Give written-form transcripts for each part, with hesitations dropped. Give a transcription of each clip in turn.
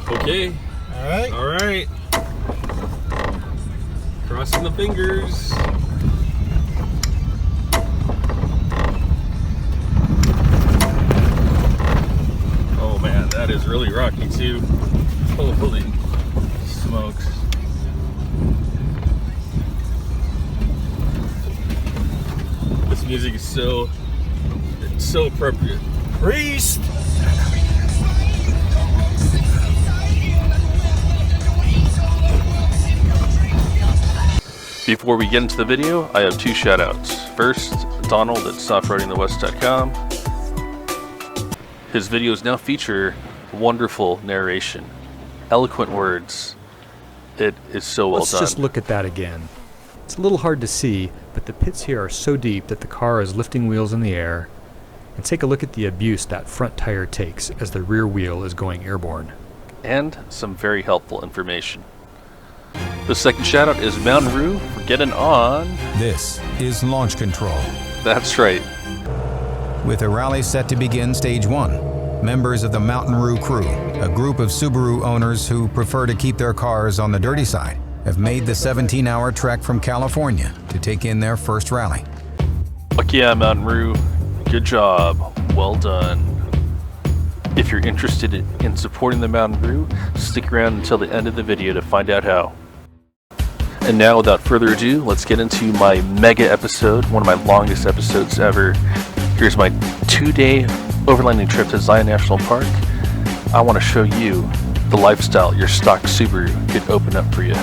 Okay. All right. All right. Crossing the fingers. Oh man, that is really rocky too. Holy smokes. This music is so appropriate. Priest. Before we get into the video, I have two shout outs. First, Donald at SoftRidingTheWest.com. His videos now feature wonderful narration, eloquent words. It is so well done. Let's just look at that again. It's a little hard to see, but the pits here are so deep that the car is lifting wheels in the air. And take a look at the abuse that front tire takes as the rear wheel is going airborne. And some very helpful information. The second shout out is MtnRoo for getting on. This is Launch Control. That's right. With a rally set to begin stage 1, members of the MtnRoo crew, a group of Subaru owners who prefer to keep their cars on the dirty side, have made the 17-hour trek from California to take in their first rally. Fuck yeah, MtnRoo. Good job. Well done. If you're interested in supporting the MtnRoo, stick around until the end of the video to find out how. And now, without further ado, let's get into my mega episode, one of my longest episodes ever. Here's my 2-day overlanding trip to Zion National Park. I want to show you the lifestyle your stock Subaru could open up for you.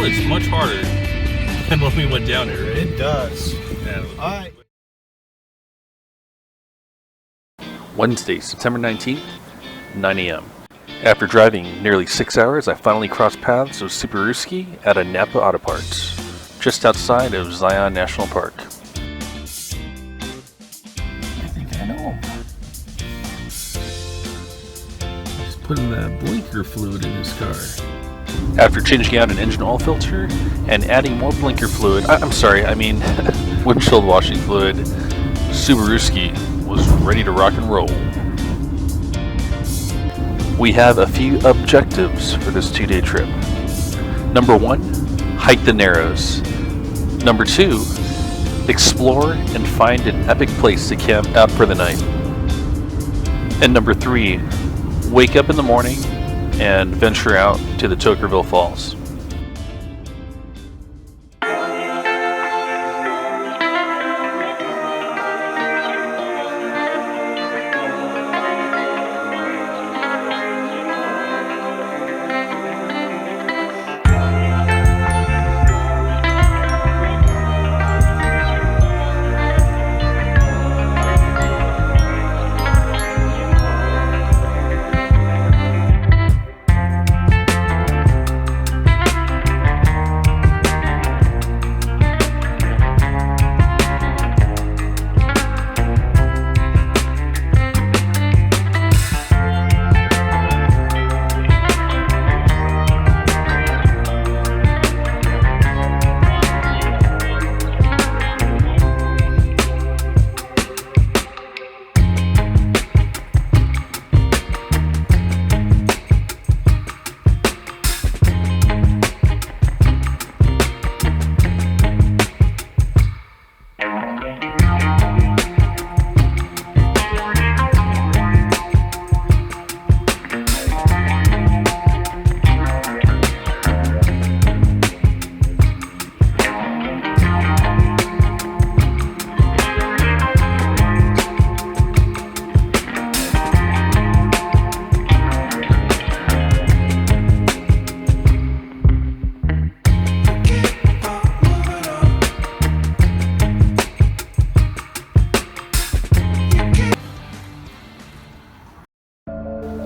It's much harder than when we went down here, right? It does. Yeah. All right. Wednesday, September 19th, 9 a.m. After driving nearly 6 hours, I finally crossed paths with Subaruski at a Napa Auto Parts, just outside of Zion National Park. I think I know him. He's putting that blinker fluid in his car. After changing out an engine oil filter and adding more blinker fluid, windshield washing fluid, Subaruski was ready to rock and roll. We have a few objectives for this 2-day trip. Number 1, hike the Narrows. Number 2, explore and find an epic place to camp out for the night. And number 3, wake up in the morning and venture out to the Toquerville Falls.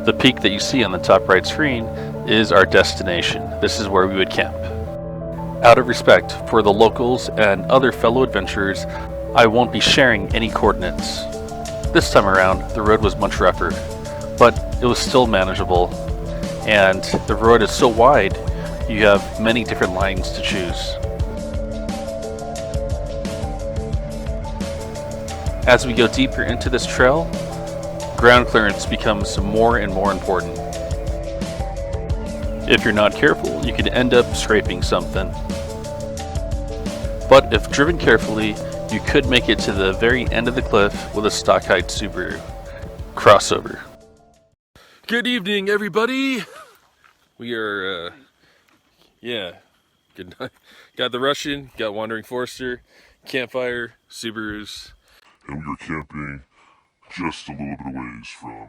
The peak that you see on the top right screen is our destination. This is where we would camp. Out of respect for the locals and other fellow adventurers, I won't be sharing any coordinates. This time around, the road was much rougher, but it was still manageable, and the road is so wide, you have many different lines to choose. As we go deeper into this trail, ground clearance becomes more and more important. If you're not careful, you can end up scraping something. But if driven carefully, you could make it to the very end of the cliff with a stock height Subaru crossover. Good evening, everybody. We are, good night. Got the Russian, got Wandering Forester, campfire, Subarus. And we are camping just a little bit of ways from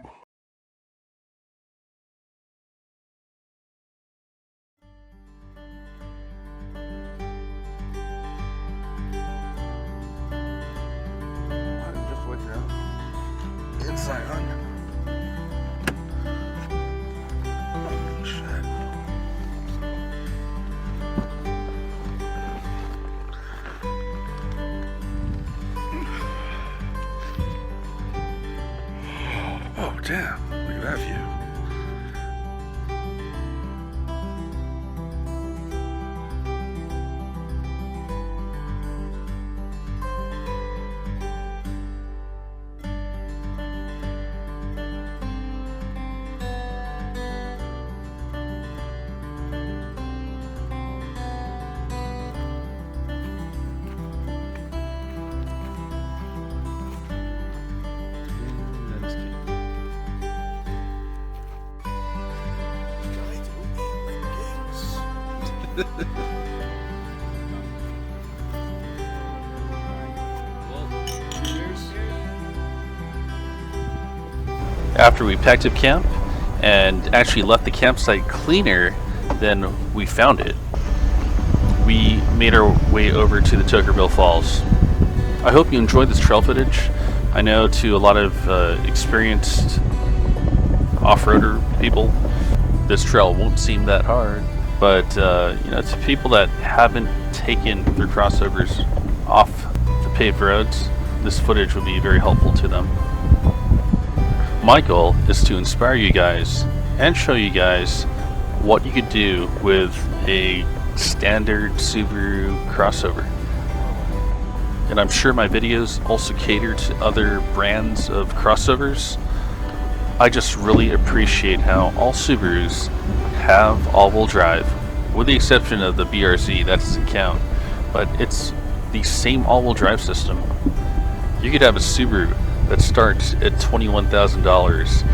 Oh, damn. Look at that view. After we packed up camp and actually left the campsite cleaner than we found it, we made our way over to the Toquerville Falls. I hope you enjoyed this trail footage. I know to a lot of experienced off-roader people, this trail won't seem that hard, but to people that haven't taken their crossovers off the paved roads, this footage will be very helpful to them. My goal is to inspire you guys and show you guys what you could do with a standard Subaru crossover. And I'm sure my videos also cater to other brands of crossovers. I just really appreciate how all Subarus have all-wheel drive, with the exception of the BRZ, that doesn't count, but it's the same all-wheel drive system. You could have a Subaru that starts at $21,000,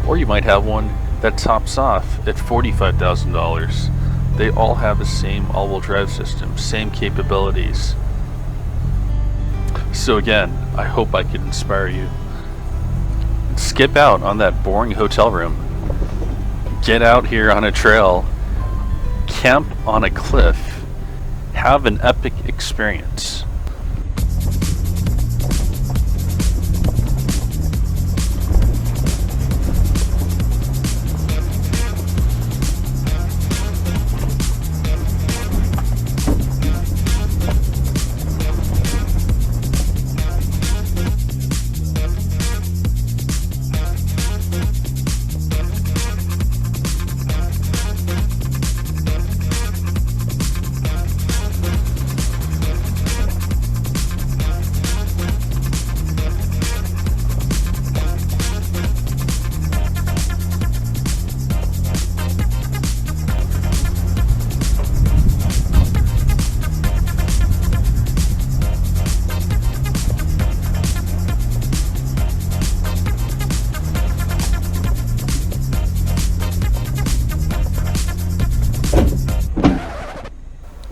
or you might have one that tops off at $45,000. They all have the same all-wheel drive system, same capabilities. So again, I hope I could inspire you. Skip out on that boring hotel room. Get out here on a trail. Camp on a cliff. Have an epic experience.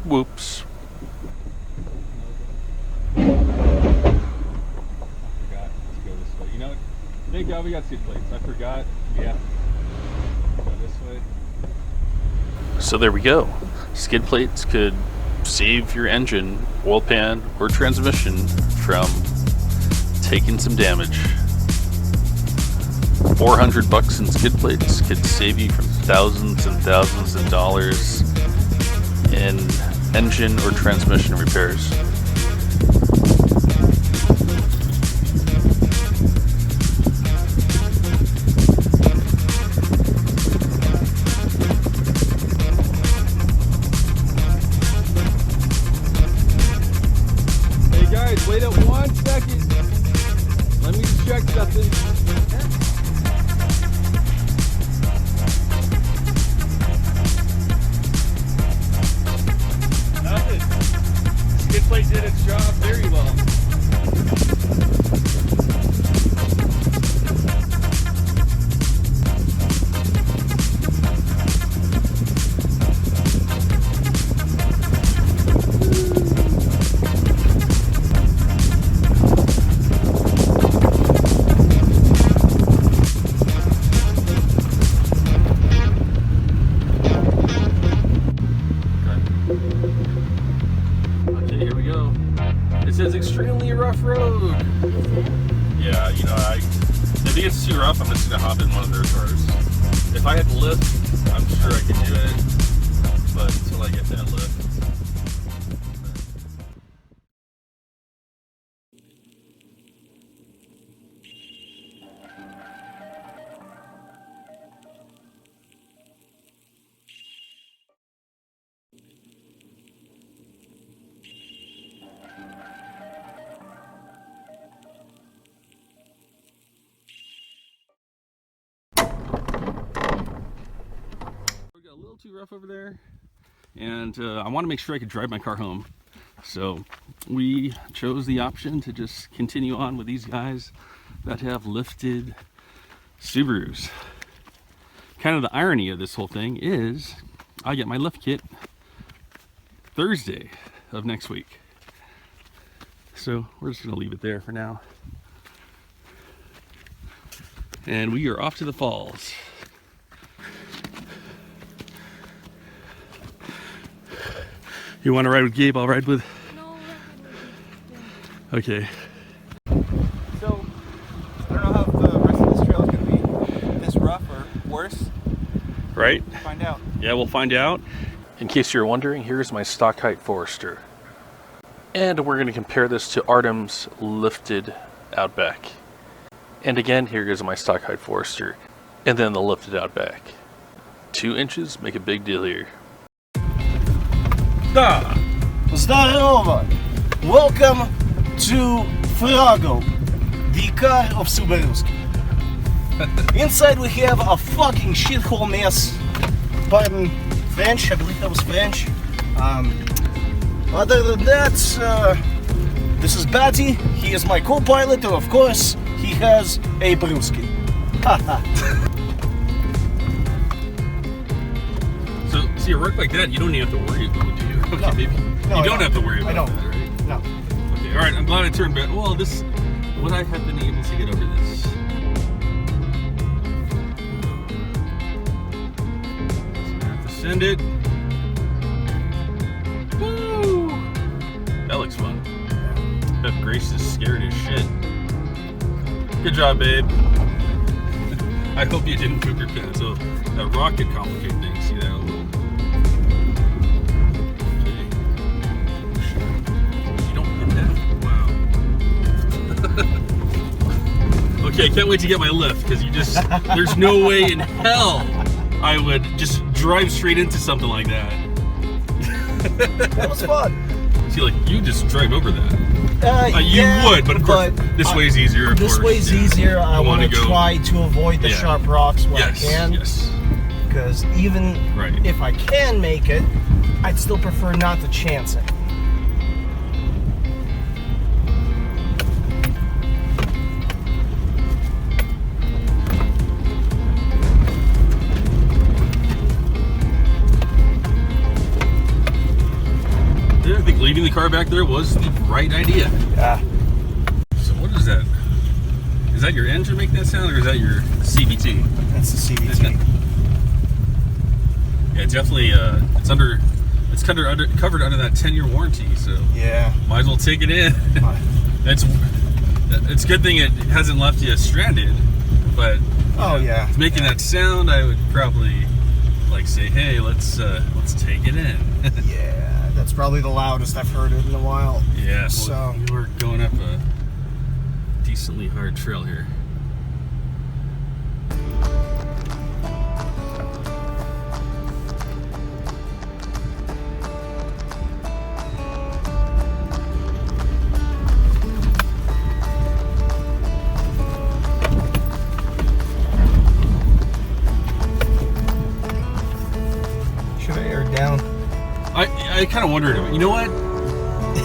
Whoops. I forgot to go this way. You know what? Thank God we got skid plates. I forgot. Yeah. Go this way. So there we go. Skid plates could save your engine, oil pan, or transmission from taking some damage. $400 in skid plates could save you from thousands and thousands of dollars in engine or transmission repairs. Hey guys, wait up 1 second. Let me just check something. Nothing. Skid plate did its job very well. Okay, here we go. It says extremely rough road. Yeah, you know, if it gets too rough, I'm just gonna hop in one of their cars. If I had to lift, I'm sure I could do it, but until I get that lift. Got a little too rough over there, and I want to make sure I could drive my car home, so we chose the option to just continue on with these guys that have lifted Subarus. Kind of the irony of this whole thing is I get my lift kit Thursday of next week, so we're just gonna leave it there for now, and we are off to the falls. You want to ride with Gabe? I'll ride with. No, Okay. So, I don't know how the rest of this trail is going to be this rough or worse. Right? Find out. Yeah, we'll find out. In case you're wondering, here's my stock height Forester. And we're going to compare this to Artem's lifted Outback. And again, here is my stock height Forester. And then the lifted Outback. 2 inches make a big deal here. Здорово! Welcome to Frago, the car of Subaruski. Inside we have a fucking shithole mess. Pardon French, I believe that was French. Other than that, this is Batty. He is my co-pilot, and of course, he has a brewski. So, see, a work like that, you don't even have to worry about it, do you? Okay, No. maybe. No, You I don't have to worry about I don't. that, right? No. Okay, alright, I'm glad I turned back. Well, this, would I have been able to get over this? So I have to send it. Woo! That looks fun. Bet Grace is scared as shit. Good job, babe. I hope you didn't poop your pants. So that rock could complicate things. See that? You don't hit that? Wow. Okay, I can't wait to get my lift because you just, there's no way in hell I would just drive straight into something like that. That was fun. See, like, you just drive over that. You Yeah, would, but of course, this way's easier. Of This course. way's Yeah. easier. I want to go. try to avoid the Yeah. sharp rocks where Yes, I can. yes. Because even Right. if I can make it, I'd still prefer not to chance it. Yeah, I think leaving the car back there was the right idea. Yeah. So what is that? Is that your engine making that sound, or is that your CVT? That's the CVT. Yeah, definitely. It's covered under that 10-year warranty. So Yeah. might as well take it in. It's a good thing it hasn't left you stranded, but Oh making that sound, I would probably like say, "Hey, let's take it in." Yeah, that's probably the loudest I've heard it in a while. Yeah. So we're going up a decently hard trail here. I kind of wondered, you know what?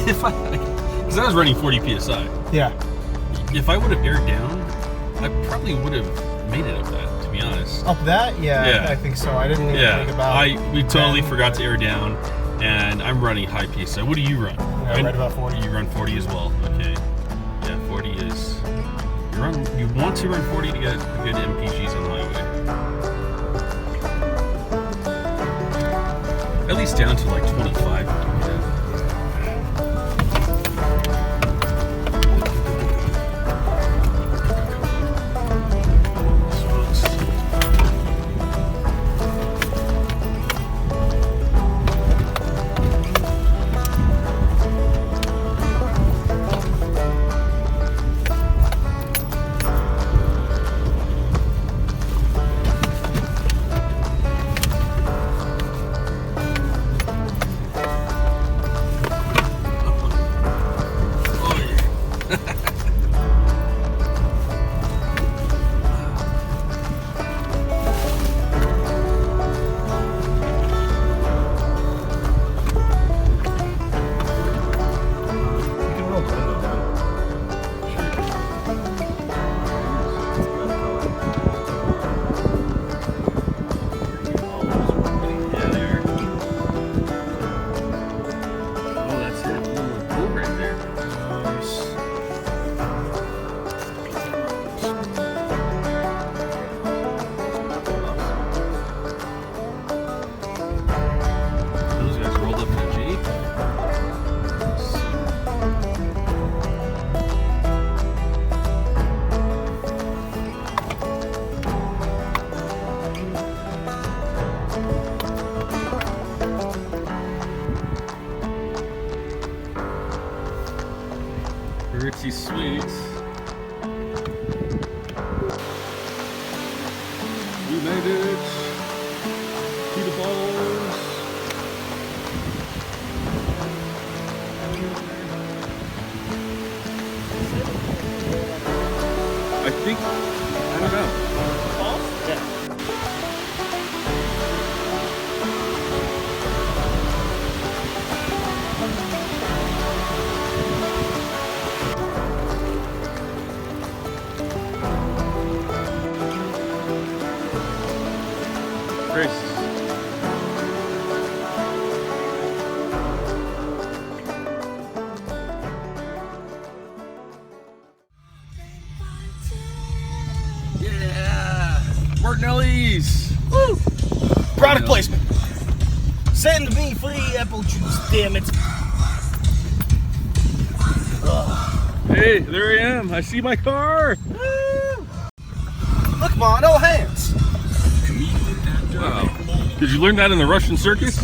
If because I was running 40 psi. Yeah. If I would have aired down, I probably would have made it up that, to be honest. Up that? Yeah. I think so. I didn't even think about. We totally forgot to air down, and I'm running high psi. What do you run? Yeah, right about 40. You run 40 as well. Okay. Yeah, 40 is. You want to run 40 to get good MPGs on the highway. At least down to like 25. Ritzy Sweets. We made it to the balls. I think, I don't know. Balls? Yeah. Grace. Yeah! Martinelli's! Woo! Product placement. Send me free apple juice, damn it. Hey, there I am. I see my car. Woo! Look, man, all hands. Wow. Did you learn that in the Russian circus?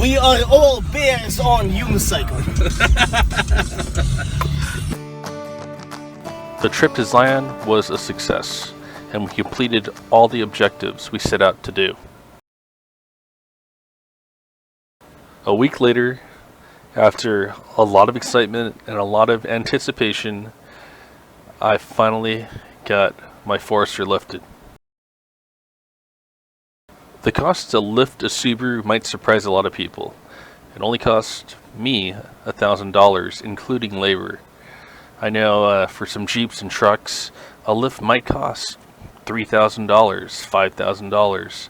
We are all bears on unicycle. The trip to Zion was a success, and we completed all the objectives we set out to do. A week later, after a lot of excitement and a lot of anticipation, I finally got my Forester lifted. The cost to lift a Subaru might surprise a lot of people. It only cost me $1,000, including labor. I know for some Jeeps and trucks, a lift might cost $3,000, $5,000.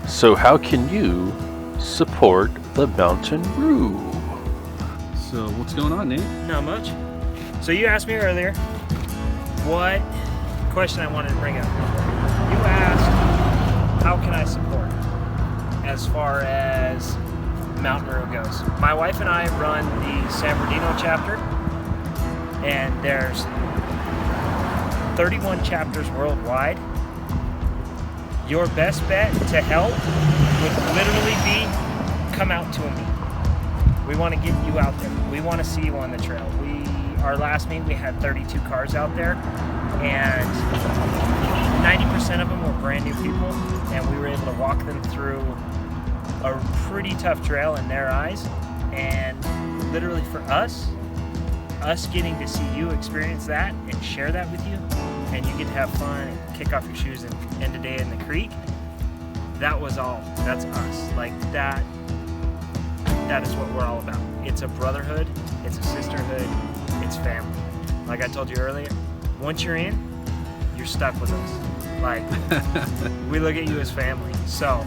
So how can you support the MtnRoo? So what's going on, Nate? Not much. So you asked me earlier what question I wanted to bring up. You asked how can I support as far as MtnRoo goes? My wife and I run the San Bernardino chapter, and there's 31 chapters worldwide. Your best bet to help would literally be come out to a meet. We want to get you out there. We want to see you on the trail. Our last meet, we had 32 cars out there, and 90% of them were brand new people, and we were able to walk them through a pretty tough trail in their eyes. And literally for us getting to see you experience that and share that with you, and you get to have fun and kick off your shoes and end the day in the creek, that was all. That's us. Like that is what we're all about. It's a brotherhood, it's a sisterhood, it's family. Like I told you earlier, once you're in, you're stuck with us. Like, we look at you as family. So,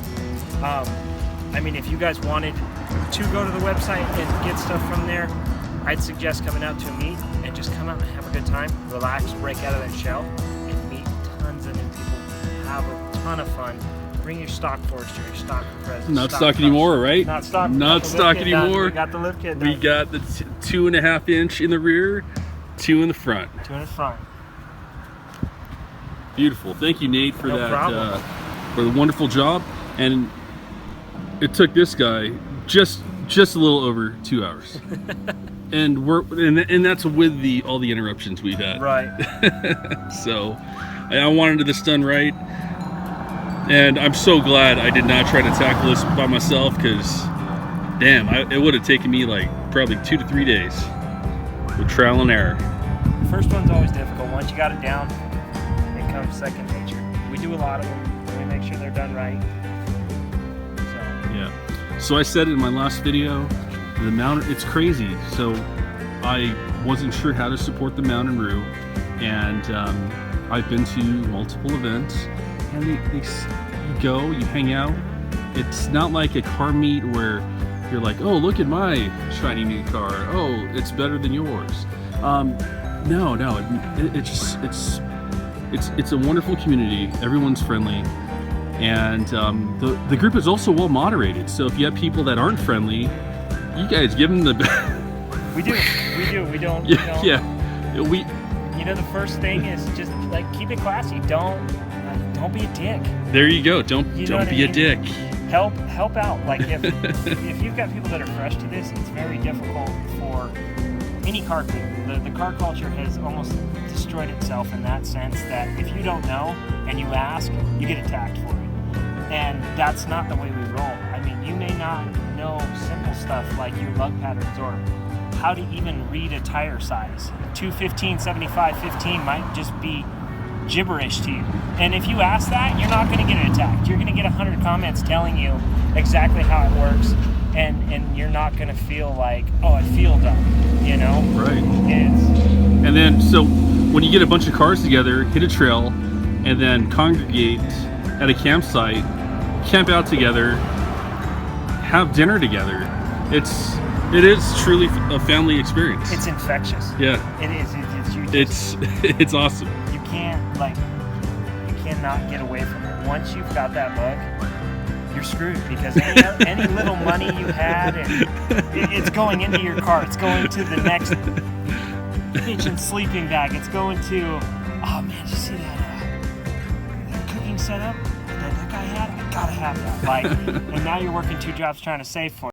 I mean, if you guys wanted to go to the website and get stuff from there, I'd suggest coming out to a meet and just come out and have a good time, relax, break out of that shell, and meet tons of new people. Have a ton of fun. Bring your stock Forester, your stock Compressor. Not stock anymore, right? Not stock. Not stock anymore. We got the lift kit done. We got the 2.5 inch in the rear, 2 in the front. 2 in the front. Beautiful. Thank you, Nate, for No that. problem. For the wonderful job. And it took this guy just a little over 2 hours. and that's with all the interruptions we've had. Right. So I wanted this done right. And I'm so glad I did not try to tackle this by myself, because damn, it would have taken me like probably 2 to 3 days with trial and error. The first one's always difficult. Once you got it down, it comes second nature. We do a lot of them. We make sure they're done right. So. Yeah. So I said in my last video, the mountain, it's crazy. So I wasn't sure how to support the MtnRoo, and I've been to multiple events. And you go, you hang out. It's not like a car meet where you're like, oh, look at my shiny new car. Oh, it's better than yours. No, it's a wonderful community. Everyone's friendly, and the group is also well moderated. So if you have people that aren't friendly, you guys give them the. We do. We don't. Yeah. We. You know, the first thing is just like keep it classy. Don't be a dick. There you go. Don't be a dick. Help out. Like if you've got people that are fresh to this, it's very difficult for any car group. The car culture has almost destroyed itself in that sense that if you don't know and you ask, you get attacked for it. And that's not the way we roll. I mean, you may not know simple stuff like your lug patterns or how to even read a tire size. 215, 75, 15 might just be gibberish to you. And if you ask that, you're not going to get attacked. You're going to get 100 comments telling you exactly how it works, and you're not going to feel like, oh, I feel dumb, you know? Right. And then, so when you get a bunch of cars together, hit a trail, and then congregate at a campsite, camp out together, have dinner together, it is truly a family experience. It's infectious. Yeah. It is. It's awesome. You cannot get away from it. Once you've got that bug, you're screwed, because any little money you had, and it's going into your car. It's going to the next kitchen sleeping bag. It's going to, oh man, did you see that cooking setup that guy had? I gotta have that. Like, and now you're working 2 jobs trying to save for it.